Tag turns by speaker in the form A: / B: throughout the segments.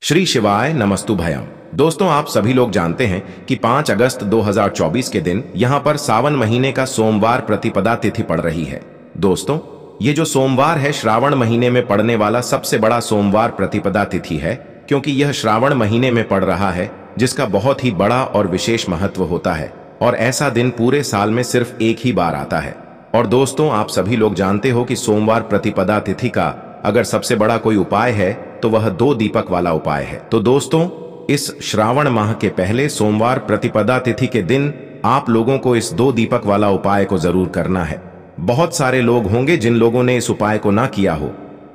A: श्री शिवाय नमस्तु भयम। दोस्तों, आप सभी लोग जानते हैं कि 5 अगस्त 2024 के दिन यहाँ पर सावन महीने का सोमवार प्रतिपदा तिथि पड़ रही है। दोस्तों, ये जो सोमवार है श्रावण महीने में पड़ने वाला सबसे बड़ा सोमवार प्रतिपदा तिथि है, क्योंकि यह श्रावण महीने में पड़ रहा है, जिसका बहुत ही बड़ा और विशेष महत्व होता है और ऐसा दिन पूरे साल में सिर्फ एक ही बार आता है। और दोस्तों, आप सभी लोग जानते हो कि सोमवार प्रतिपदा तिथि का अगर सबसे बड़ा कोई उपाय है तो वह 2 दीपक वाला उपाय है। तो दोस्तों, इस श्रावण माह के पहले सोमवार प्रतिपदा तिथि के दिन आप लोगों को इस 2 दीपक वाला उपाय को जरूर करना है। बहुत सारे लोग होंगे जिन लोगों ने इस उपाय को ना किया हो,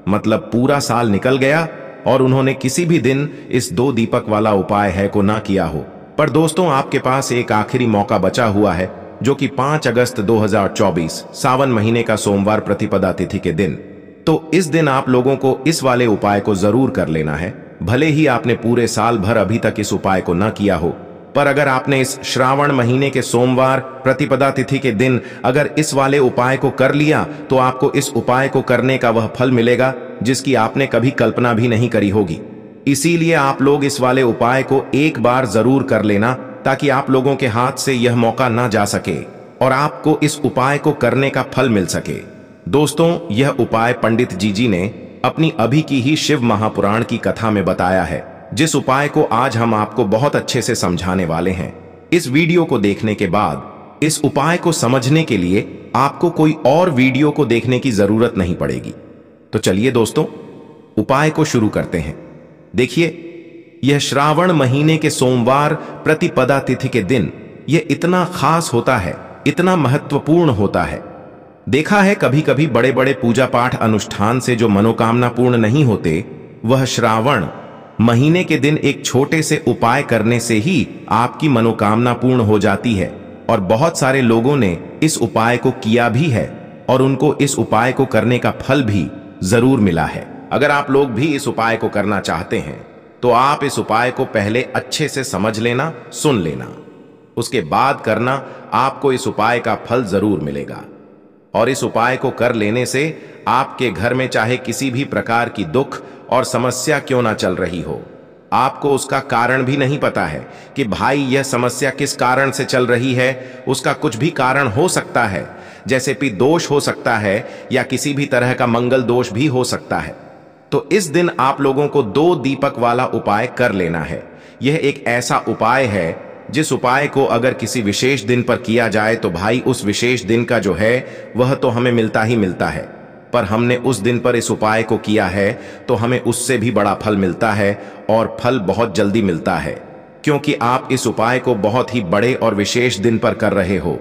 A: मतलब पूरा साल निकल गया और उन्होंने किसी भी दिन इस 2 दीपक वाला उपाय है को ना किया हो। पर दोस्तों, आपके पास एक आखिरी मौका बचा हुआ है, जो कि 5 अगस्त 2024 सावन महीने का सोमवार प्रतिपदा तिथि के दिन। तो इस दिन आप लोगों को इस वाले उपाय को जरूर कर लेना है, भले ही आपने पूरे साल भर अभी तक इस उपाय को ना किया हो। पर अगर आपने इस श्रावण महीने के सोमवार प्रतिपदा तिथि के दिन अगर इस वाले उपाय को कर लिया, तो आपको इस उपाय को करने का वह फल मिलेगा जिसकी आपने कभी कल्पना भी नहीं करी होगी। इसीलिए आप लोग इस वाले उपाय को एक बार जरूर कर लेना, ताकि आप लोगों के हाथ से यह मौका ना जा सके और आपको इस उपाय को करने का फल मिल सके। दोस्तों, यह उपाय पंडित जी ने अपनी अभी की ही शिव महापुराण की कथा में बताया है, जिस उपाय को आज हम आपको बहुत अच्छे से समझाने वाले हैं। इस वीडियो को देखने के बाद इस उपाय को समझने के लिए आपको कोई और वीडियो को देखने की जरूरत नहीं पड़ेगी। तो चलिए दोस्तों, उपाय को शुरू करते हैं। देखिए, यह श्रावण महीने के सोमवार प्रतिपदा तिथि के दिन यह इतना खास होता है, इतना महत्वपूर्ण होता है। देखा है कभी कभी बड़े बड़े पूजा पाठ अनुष्ठान से जो मनोकामना पूर्ण नहीं होते, वह श्रावण महीने के दिन एक छोटे से उपाय करने से ही आपकी मनोकामना पूर्ण हो जाती है। और बहुत सारे लोगों ने इस उपाय को किया भी है और उनको इस उपाय को करने का फल भी जरूर मिला है। अगर आप लोग भी इस उपाय को करना चाहते हैं तो आप इस उपाय को पहले अच्छे से समझ लेना, सुन लेना, उसके बाद करना। आपको इस उपाय का फल जरूर मिलेगा। और इस उपाय को कर लेने से आपके घर में चाहे किसी भी प्रकार की दुख और समस्या क्यों ना चल रही हो, आपको उसका कारण भी नहीं पता है कि भाई यह समस्या किस कारण से चल रही है, उसका कुछ भी कारण हो सकता है, जैसे कि दोष हो सकता है या किसी भी तरह का मंगल दोष भी हो सकता है। तो इस दिन आप लोगों को 2 दीपक वाला उपाय कर लेना है। यह एक ऐसा उपाय है जिस उपाय को अगर किसी विशेष दिन पर किया जाए तो भाई उस विशेष दिन का जो है वह तो हमें मिलता ही मिलता है, पर हमने उस दिन पर इस उपाय को किया है तो हमें उससे भी बड़ा फल मिलता है और फल बहुत जल्दी मिलता है, क्योंकि आप इस उपाय को बहुत ही बड़े और विशेष दिन पर कर रहे हो।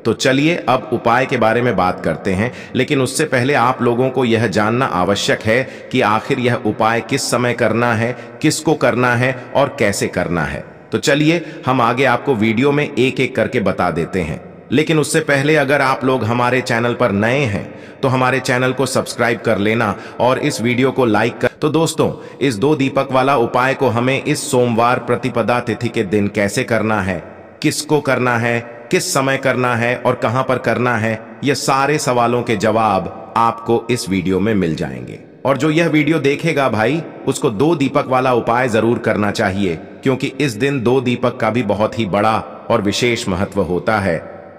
A: तो चलिए अब उपाय के बारे में बात करते हैं, लेकिन उससे पहले आप लोगों को यह जानना आवश्यक है कि आखिर यह उपाय किस समय करना है, किसको करना है और कैसे करना है। तो चलिए हम आगे आपको वीडियो में एक एक करके बता देते हैं। लेकिन उससे पहले अगर आप लोग हमारे चैनल पर नए हैं तो हमारे चैनल को सब्सक्राइब कर लेना और इस वीडियो को लाइक कर। तो दोस्तों, इस 2 दीपक वाला उपाय को हमें इस सोमवार प्रतिपदा तिथि के दिन कैसे करना है, किसको करना है, किस समय करना है और कहां पर करना है, ये सारे सवालों के जवाब आपको इस वीडियो में मिल जाएंगे। और जो यह वीडियो देखेगा भाई, उसको 2 दीपक वाला उपाय जरूर करना चाहिए, क्योंकि इस दिन 2 दीपक का भी बहुत ही बड़ा और विशेष महत्व होता है।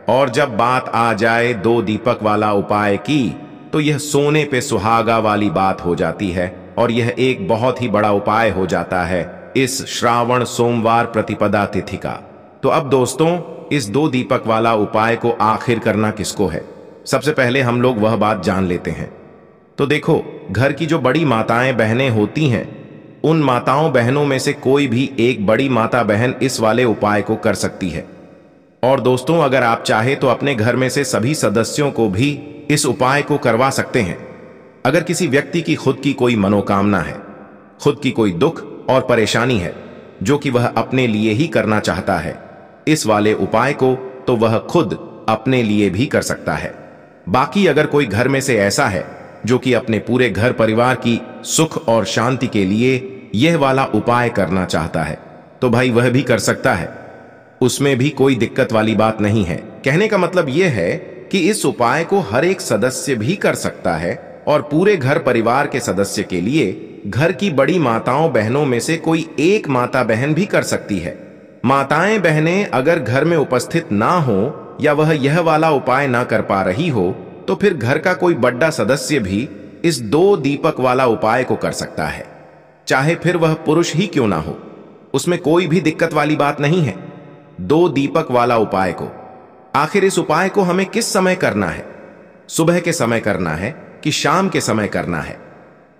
A: और जब बात आ जाए 2 दीपक वाला उपाय की, तो यह सोने पे सुहागा वाली बात हो जाती है और यह एक बहुत ही बड़ा उपाय हो जाता है इस श्रावण सोमवार प्रतिपदा तिथि का। तो अब दोस्तों, इस 2 दीपक वाला उपाय को आखिर करना किसको है, सबसे पहले हम लोग वह बात जान लेते हैं। तो देखो, घर की जो बड़ी माताएं बहनें होती हैं, उन माताओं बहनों में से कोई भी एक बड़ी माता बहन इस वाले उपाय को कर सकती है। और दोस्तों, अगर आप चाहे तो अपने घर में से सभी सदस्यों को भी इस उपाय को करवा सकते हैं। अगर किसी व्यक्ति की खुद की कोई मनोकामना है, खुद की कोई दुख और परेशानी है जो कि वह अपने लिए ही करना चाहता है इस वाले उपाय को, तो वह खुद अपने लिए भी कर सकता है। बाकी अगर कोई घर में से ऐसा है जो कि अपने पूरे घर परिवार की सुख और शांति के लिए यह वाला उपाय करना चाहता है, तो भाई वह भी कर सकता है, उसमें भी कोई दिक्कत वाली बात नहीं है। कहने का मतलब यह है कि इस उपाय को हर एक सदस्य भी कर सकता है और पूरे घर परिवार के सदस्य के लिए घर की बड़ी माताओं बहनों में से कोई एक माता बहन भी कर सकती है। माताएं बहनें अगर घर में उपस्थित ना हो या वह यह वाला उपाय ना कर पा रही हो तो फिर घर का कोई बड़ा सदस्य भी इस 2 दीपक वाला उपाय को कर सकता है, चाहे फिर वह पुरुष ही क्यों ना हो। उसमें कोई भी दिक्कत वाली बात नहीं है। 2 दीपक वाला उपाय को आखिर इस उपाय को हमें किस समय करना है? सुबह के समय करना है कि शाम के समय करना है?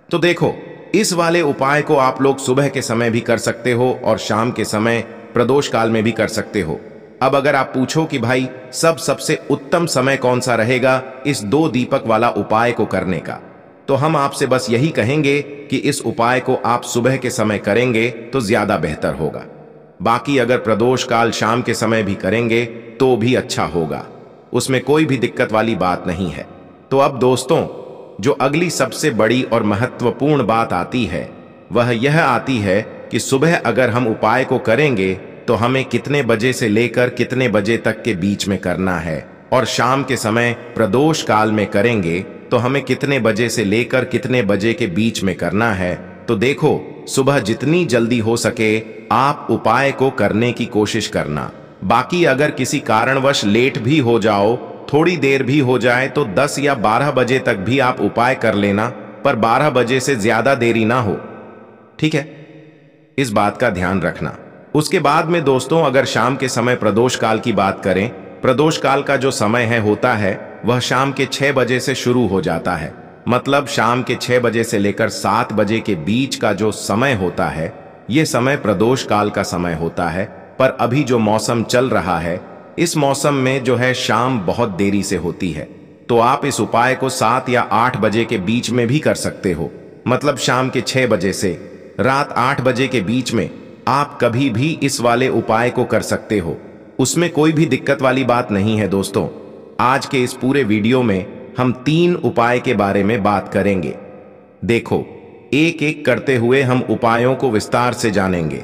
A: तो देखो, इस वाले उपाय को आप लोग सुबह के समय भी कर सकते हो और शाम के समय प्रदोष काल में भी कर सकते हो। अब अगर आप पूछो कि भाई सबसे उत्तम समय कौन सा रहेगा इस 2 दीपक वाला उपाय को करने का, तो हम आपसे बस यही कहेंगे कि इस उपाय को आप सुबह के समय करेंगे तो ज्यादा बेहतर होगा। बाकी अगर प्रदोष काल शाम के समय भी करेंगे तो भी अच्छा होगा, उसमें कोई भी दिक्कत वाली बात नहीं है। तो अब दोस्तों, जो अगली सबसे बड़ी और महत्वपूर्ण बात आती है वह यह आती है कि सुबह अगर हम उपाय को करेंगे तो हमें कितने बजे से लेकर कितने बजे तक के बीच में करना है, और शाम के समय प्रदोष काल में करेंगे तो हमें कितने बजे से लेकर कितने बजे के बीच में करना है। तो देखो, सुबह जितनी जल्दी हो सके आप उपाय को करने की कोशिश करना। बाकी अगर किसी कारणवश लेट भी हो जाओ, थोड़ी देर भी हो जाए, तो 10 या 12 बजे तक भी आप उपाय कर लेना, पर 12 बजे से ज्यादा देरी ना हो, ठीक है? इस बात का ध्यान रखना। उसके बाद में दोस्तों, अगर शाम के समय प्रदोष काल की बात करें, प्रदोष काल का जो समय होता है वह शाम के 6 बजे से शुरू हो जाता है। मतलब शाम के 6 बजे से लेकर 7 बजे के बीच का जो समय होता है यह समय प्रदोष काल का समय होता है। पर अभी जो मौसम चल रहा है, इस मौसम में जो है शाम बहुत देरी से होती है, तो आप इस उपाय को 7 या 8 बजे के बीच में भी कर सकते हो। मतलब शाम के 6 बजे से रात 8 बजे के बीच में आप कभी भी इस वाले उपाय को कर सकते हो, उसमें कोई भी दिक्कत वाली बात नहीं है। दोस्तों, आज के इस पूरे वीडियो में हम 3 उपाय के बारे में बात करेंगे। देखो, एक एक करते हुए हम उपायों को विस्तार से जानेंगे,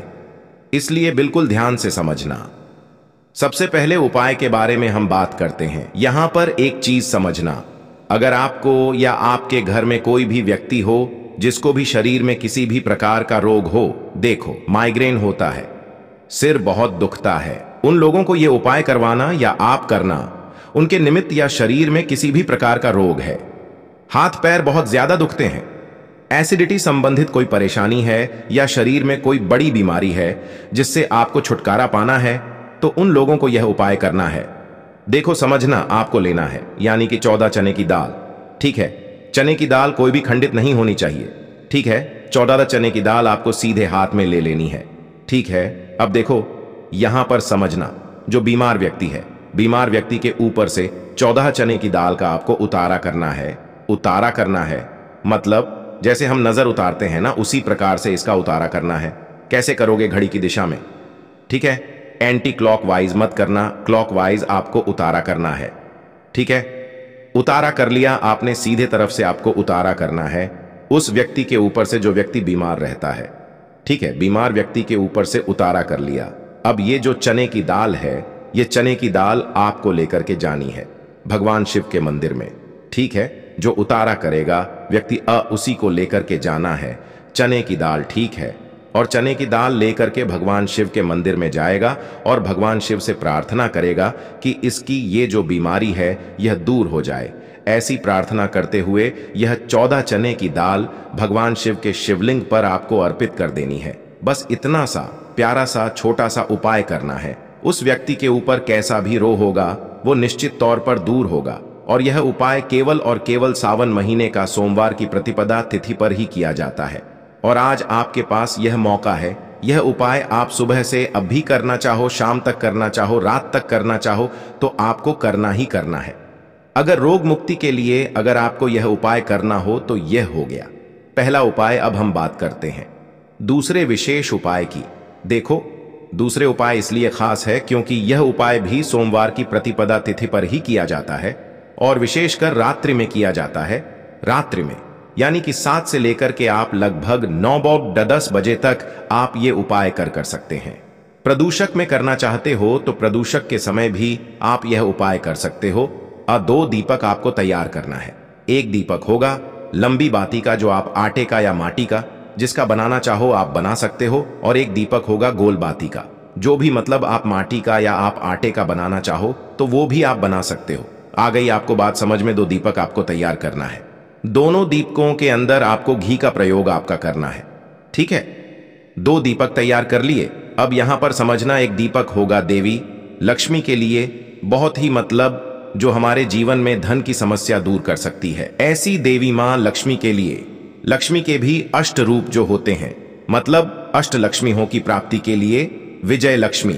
A: इसलिए बिल्कुल ध्यान से समझना। सबसे पहले उपाय के बारे में हम बात करते हैं। यहां पर एक चीज समझना, अगर आपको या आपके घर में कोई भी व्यक्ति हो जिसको भी शरीर में किसी भी प्रकार का रोग हो, देखो माइग्रेन होता है, सिर बहुत दुखता है, उन लोगों को यह उपाय करवाना या आप करना, उनके निमित्त या शरीर में किसी भी प्रकार का रोग है, हाथ पैर बहुत ज्यादा दुखते हैं, एसिडिटी संबंधित कोई परेशानी है या शरीर में कोई बड़ी बीमारी है जिससे आपको छुटकारा पाना है, तो उन लोगों को यह उपाय करना है। देखो समझना, आपको लेना है यानी कि 14 चने की दाल, ठीक है? चने की दाल कोई भी खंडित नहीं होनी चाहिए, ठीक है? 14 चने की दाल आपको सीधे हाथ में ले लेनी है, ठीक है? अब देखो यहां पर समझना, जो बीमार व्यक्ति है, बीमार व्यक्ति के ऊपर से 14 चने की दाल का आपको उतारा करना है। उतारा करना है मतलब जैसे हम नजर उतारते हैं ना, उसी प्रकार से इसका उतारा करना है। कैसे करोगे? घड़ी की दिशा में, ठीक है? एंटी क्लॉकवाइज मत करना, क्लॉकवाइज आपको उतारा करना है, ठीक है? उतारा कर लिया आपने, सीधे तरफ से आपको उतारा करना है उस व्यक्ति के ऊपर से जो व्यक्ति बीमार रहता है, ठीक है? बीमार व्यक्ति के ऊपर से उतारा कर लिया। अब ये जो चने की दाल है, ये चने की दाल आपको लेकर के जानी है भगवान शिव के मंदिर में, ठीक है? जो उतारा करेगा व्यक्ति उसी को लेकर के जाना है, चने की दाल, ठीक है? और चने की दाल लेकर के भगवान शिव के मंदिर में जाएगा और भगवान शिव से प्रार्थना करेगा कि इसकी ये जो बीमारी है यह दूर हो जाए। ऐसी प्रार्थना करते हुए यह 14 चने की दाल भगवान शिव के शिवलिंग पर आपको अर्पित कर देनी है। बस इतना सा प्यारा सा छोटा सा उपाय करना है। उस व्यक्ति के ऊपर कैसा भी रोग होगा वो निश्चित तौर पर दूर होगा। और यह उपाय केवल और केवल सावन महीने का सोमवार की प्रतिपदा तिथि पर ही किया जाता है। और आज आपके पास यह मौका है। यह उपाय आप सुबह से अब भी करना चाहो, शाम तक करना चाहो, रात तक करना चाहो, तो आपको करना ही करना है। अगर रोग मुक्ति के लिए अगर आपको यह उपाय करना हो तो यह हो गया पहला उपाय। अब हम बात करते हैं दूसरे विशेष उपाय की। देखो, दूसरे उपाय इसलिए खास है क्योंकि यह उपाय भी सोमवार की प्रतिपदा तिथि पर ही किया जाता है और विशेषकर रात्रि में किया जाता है। रात्रि में यानी कि 7 से लेकर के आप लगभग 9-10 बजे तक आप ये उपाय कर सकते हैं। प्रदूषक में करना चाहते हो तो प्रदूषक के समय भी आप यह उपाय कर सकते हो। 2 दीपक आपको तैयार करना है। एक दीपक होगा लंबी बाती का, जो आप आटे का या माटी का, जिसका बनाना चाहो आप बना सकते हो, और एक दीपक होगा गोल बाती का, जो भी मतलब आप माटी का या आप आटे का बनाना चाहो तो वो भी आप बना सकते हो। आ गई आपको बात समझ में। 2 दीपक आपको तैयार करना है। दोनों दीपकों के अंदर आपको घी का प्रयोग आपका करना है, ठीक है। 2 दीपक तैयार कर लिए। अब यहां पर समझना, एक दीपक होगा देवी लक्ष्मी के लिए, बहुत ही मतलब जो हमारे जीवन में धन की समस्या दूर कर सकती है, ऐसी देवी मां लक्ष्मी के लिए। लक्ष्मी के भी अष्ट रूप जो होते हैं, मतलब अष्ट लक्ष्मियों की प्राप्ति के लिए विजय लक्ष्मी,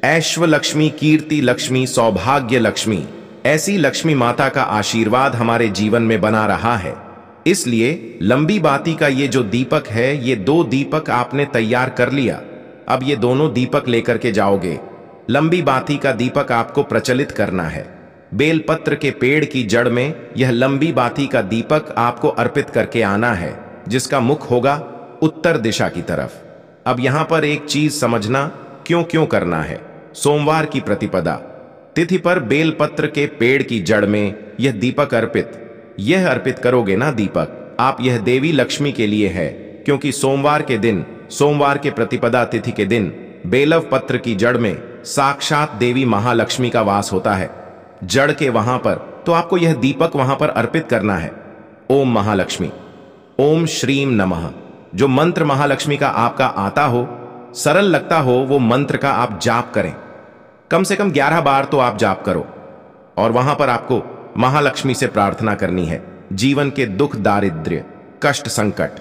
A: ऐश्व लक्ष्मी, कीर्ति लक्ष्मी, सौभाग्य लक्ष्मी, ऐसी लक्ष्मी माता का आशीर्वाद हमारे जीवन में बना रहा है। इसलिए लंबी बाती का ये जो दीपक है, ये 2 दीपक आपने तैयार कर लिया। अब ये दोनों दीपक लेकर के जाओगे। लंबी बाती का दीपक आपको प्रचलित करना है। बेलपत्र के पेड़ की जड़ में यह लंबी बाती का दीपक आपको अर्पित करके आना है, जिसका मुख होगा उत्तर दिशा की तरफ। अब यहां पर एक चीज समझना, क्यों क्यों करना है। सोमवार की प्रतिपदा तिथि पर बेलपत्र के पेड़ की जड़ में यह दीपक यह अर्पित करोगे ना दीपक आप, यह देवी लक्ष्मी के लिए है, क्योंकि सोमवार के दिन, सोमवार के प्रतिपदा तिथि के दिन बेलव पत्र की जड़ में साक्षात देवी महालक्ष्मी का वास होता है, जड़ के वहां पर। तो आपको यह दीपक वहां पर अर्पित करना है। ओम महालक्ष्मी, ओम श्रीम नमः। जो मंत्र महालक्ष्मी का आपका आता हो, सरल लगता हो, वो मंत्र का आप जाप करें। कम से कम 11 बार तो आप जाप करो, और वहां पर आपको महालक्ष्मी से प्रार्थना करनी है। जीवन के दुख, दारिद्र्य, कष्ट, संकट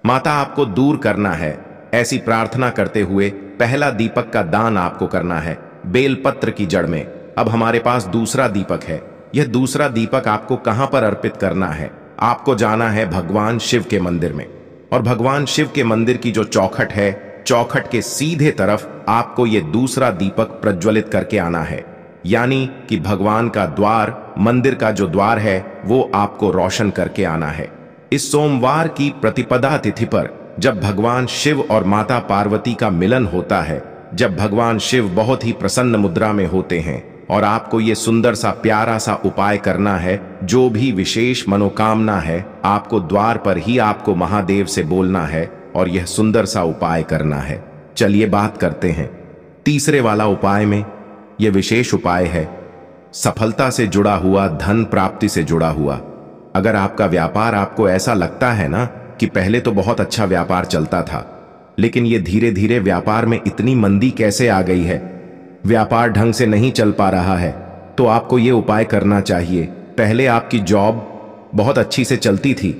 A: माता आपको दूर करना है। ऐसी प्रार्थना करते हुए पहला दीपक का दान आपको करना है बेलपत्र की जड़ में। अब हमारे पास दूसरा दीपक है। यह दूसरा दीपक आपको कहां पर अर्पित करना है? आपको जाना है भगवान शिव के मंदिर में, और भगवान शिव के मंदिर की जो चौखट है, चौखट के सीधे तरफ आपको यह दूसरा दीपक प्रज्वलित करके आना है। यानी कि भगवान का द्वार, मंदिर का जो द्वार है, वो आपको रोशन करके आना है। इस सोमवार की प्रतिपदा तिथि पर जब भगवान शिव और माता पार्वती का मिलन होता है, जब भगवान शिव बहुत ही प्रसन्न मुद्रा में होते हैं, और आपको ये सुंदर सा प्यारा सा उपाय करना है। जो भी विशेष मनोकामना है, आपको द्वार पर ही आपको महादेव से बोलना है और यह सुंदर सा उपाय करना है। चलिए बात करते हैं तीसरे वाला उपाय में। यह विशेष उपाय है सफलता से जुड़ा हुआ, धन प्राप्ति से जुड़ा हुआ। अगर आपका व्यापार, आपको ऐसा लगता है ना कि पहले तो बहुत अच्छा व्यापार चलता था, लेकिन ये धीरे धीरे व्यापार में इतनी मंदी कैसे आ गई है, व्यापार ढंग से नहीं चल पा रहा है, तो आपको ये उपाय करना चाहिए। पहले आपकी जॉब बहुत अच्छी से चलती थी,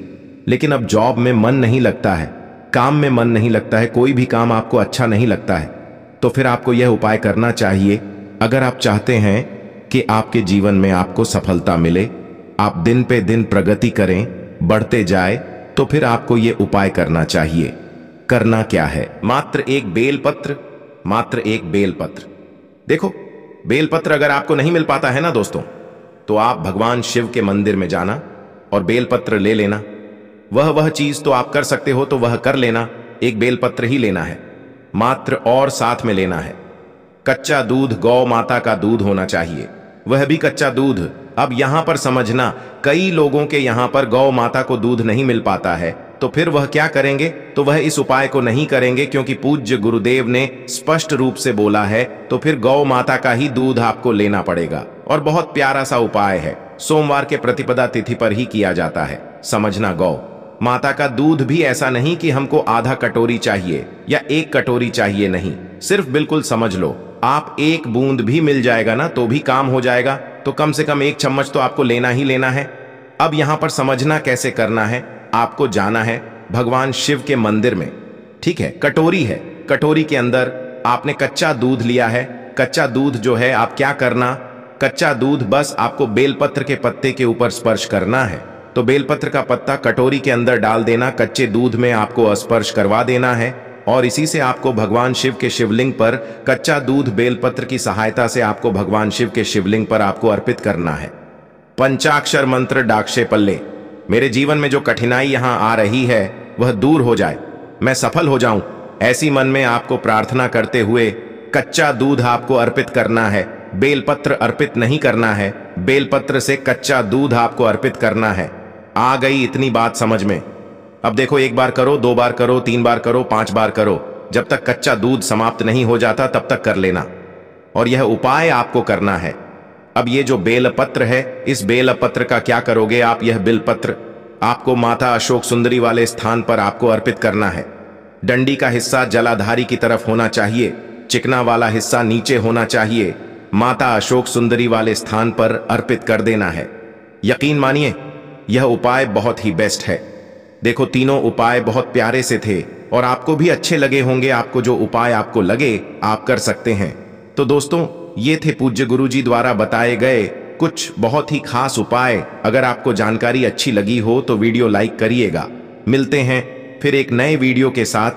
A: लेकिन अब जॉब में मन नहीं लगता है, काम में मन नहीं लगता है, कोई भी काम आपको अच्छा नहीं लगता है, तो फिर आपको यह उपाय करना चाहिए। अगर आप चाहते हैं कि आपके जीवन में आपको सफलता मिले, आप दिन पे दिन प्रगति करें, बढ़ते जाए, तो फिर आपको यह उपाय करना चाहिए। करना क्या है? मात्र एक बेलपत्र, मात्र एक बेलपत्र। देखो, बेलपत्र अगर आपको नहीं मिल पाता है ना दोस्तों, तो आप भगवान शिव के मंदिर में जाना और बेलपत्र ले लेना। वह चीज तो आप कर सकते हो, तो वह कर लेना। एक बेलपत्र ही लेना है मात्र, और साथ में लेना है कच्चा दूध, गौ माता का दूध होना चाहिए, वह भी कच्चा दूध। अब यहां पर समझना, कई लोगों के यहां पर गौ माता को दूध नहीं मिल पाता है, तो फिर वह क्या करेंगे? तो वह इस उपाय को नहीं करेंगे, क्योंकि पूज्य गुरुदेव ने स्पष्ट रूप से बोला है। तो फिर गौ माता का ही दूध आपको लेना पड़ेगा, और बहुत प्यारा सा उपाय है। सोमवार के प्रतिपदा तिथि पर ही किया जाता है। समझना, गौ माता का दूध भी ऐसा नहीं कि हमको आधा कटोरी चाहिए या 1 कटोरी चाहिए, नहीं, सिर्फ बिल्कुल समझ लो, आप 1 बूंद भी मिल जाएगा ना तो भी काम हो जाएगा। तो कम से कम 1 चम्मच तो आपको लेना ही लेना है। अब यहां पर समझना कैसे करना है। आपको जाना है भगवान शिव के मंदिर में, ठीक है। कटोरी है, कटोरी के अंदर आपने कच्चा दूध लिया है। कच्चा दूध जो है, आप क्या करना, कच्चा दूध बस आपको बेलपत्र के पत्ते के ऊपर स्पर्श करना है। तो बेलपत्र का पत्ता कटोरी के अंदर डाल देना, कच्चे दूध में आपको स्पर्श करवा देना है, और इसी से आपको भगवान शिव के शिवलिंग पर कच्चा दूध बेलपत्र की सहायता से आपको भगवान शिव के शिवलिंग पर आपको अर्पित करना है। पंचाक्षर मंत्र डाक्षे पल्ले। मेरे जीवन में जो कठिनाई यहां आ रही है वह दूर हो जाए, मैं सफल हो जाऊं, ऐसी मन में आपको प्रार्थना करते हुए कच्चा दूध आपको अर्पित करना है। बेलपत्र अर्पित नहीं करना है, बेलपत्र से कच्चा दूध आपको अर्पित करना है। आ गई इतनी बात समझ में? अब देखो, 1 बार करो, 2 बार करो, 3 बार करो, 5 बार करो, जब तक कच्चा दूध समाप्त नहीं हो जाता तब तक कर लेना। और यह उपाय आपको करना है। अब ये जो बेलपत्र है, इस बेलपत्र का क्या करोगे आप? यह बेलपत्र आपको माता अशोक सुंदरी वाले स्थान पर आपको अर्पित करना है। डंडी का हिस्सा जलाधारी की तरफ होना चाहिए, चिकना वाला हिस्सा नीचे होना चाहिए। माता अशोक सुंदरी वाले स्थान पर अर्पित कर देना है। यकीन मानिए, यह उपाय बहुत ही बेस्ट है। देखो, तीनों उपाय बहुत प्यारे से थे और आपको भी अच्छे लगे होंगे। आपको जो उपाय आपको लगे आप कर सकते हैं। तो दोस्तों, ये थे पूज्य गुरुजी द्वारा बताए गए कुछ बहुत ही खास उपाय। अगर आपको जानकारी अच्छी लगी हो तो वीडियो लाइक करिएगा। मिलते हैं फिर एक नए वीडियो के साथ।